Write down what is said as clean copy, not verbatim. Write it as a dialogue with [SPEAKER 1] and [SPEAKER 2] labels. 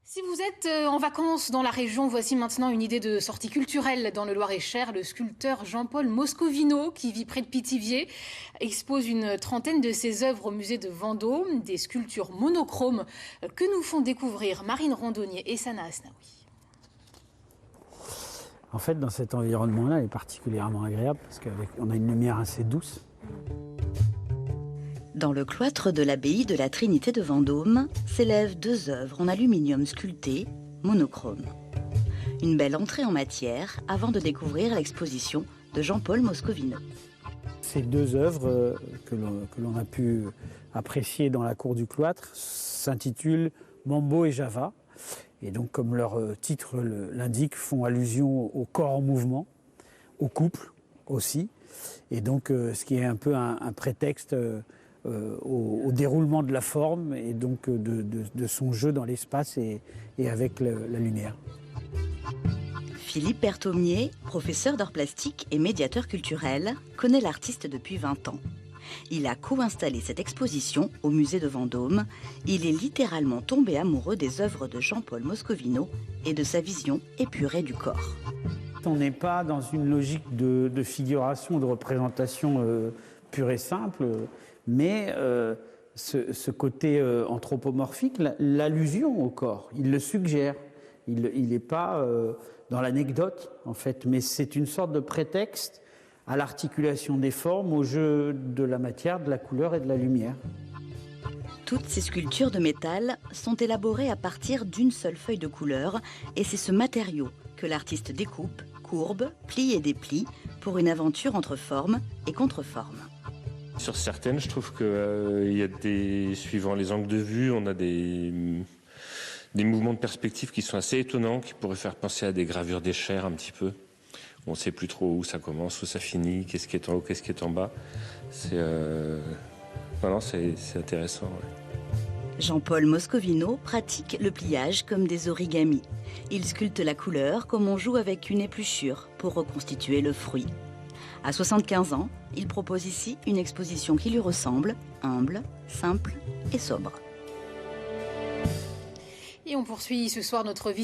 [SPEAKER 1] Si vous êtes en vacances dans la région, voici maintenant une idée de sortie culturelle dans le Loir-et-Cher. Le sculpteur Jean-Paul Moscovino, qui vit près de Pithiviers, expose une trentaine de ses œuvres au musée de Vendôme, des sculptures monochromes que nous font découvrir Marine Randonnier et Sana Asnaoui.
[SPEAKER 2] En fait, dans cet environnement-là, il est particulièrement agréable parce qu'on a une lumière assez douce.
[SPEAKER 3] Dans le cloître de l'abbaye de la Trinité de Vendôme s'élèvent deux œuvres en aluminium sculpté, monochrome. Une belle entrée en matière avant de découvrir l'exposition de Jean-Paul Moscovino.
[SPEAKER 2] Ces deux œuvres que l'on a pu apprécier dans la cour du cloître s'intitulent Mambo et Java. Et donc, comme leur titre l'indique, font allusion au corps en mouvement, au couple aussi. Et donc, ce qui est un peu un prétexte au déroulement de la forme et donc de son jeu dans l'espace et avec la lumière.
[SPEAKER 3] Philippe Berthommier, professeur d'art plastique et médiateur culturel, connaît l'artiste depuis 20 ans. Il a co-installé cette exposition au musée de Vendôme. Il est littéralement tombé amoureux des œuvres de Jean-Paul Moscovino et de sa vision épurée du corps.
[SPEAKER 2] On n'est pas dans une logique de figuration, de représentation pure et simple, mais ce côté anthropomorphique, l'allusion au corps, il le suggère. Il n'est pas dans l'anecdote, en fait, mais c'est une sorte de prétexte à l'articulation des formes, au jeu de la matière, de la couleur et de la lumière.
[SPEAKER 3] Toutes ces sculptures de métal sont élaborées à partir d'une seule feuille de couleur et c'est ce matériau que l'artiste découpe, courbe, plie et déplie pour une aventure entre forme et contre-forme.
[SPEAKER 4] Sur certaines, je trouve qu'il y a suivant les angles de vue, on a des mouvements de perspective qui sont assez étonnants, qui pourraient faire penser à des gravures d'échelle un petit peu. On ne sait plus trop où ça commence, où ça finit, qu'est-ce qui est en haut, qu'est-ce qui est en bas. C'est intéressant. Ouais.
[SPEAKER 3] Jean-Paul Moscovino pratique le pliage comme des origamis. Il sculpte la couleur comme on joue avec une épluchure pour reconstituer le fruit. À 75 ans, il propose ici une exposition qui lui ressemble, humble, simple et sobre.
[SPEAKER 1] Et on poursuit ce soir notre visite.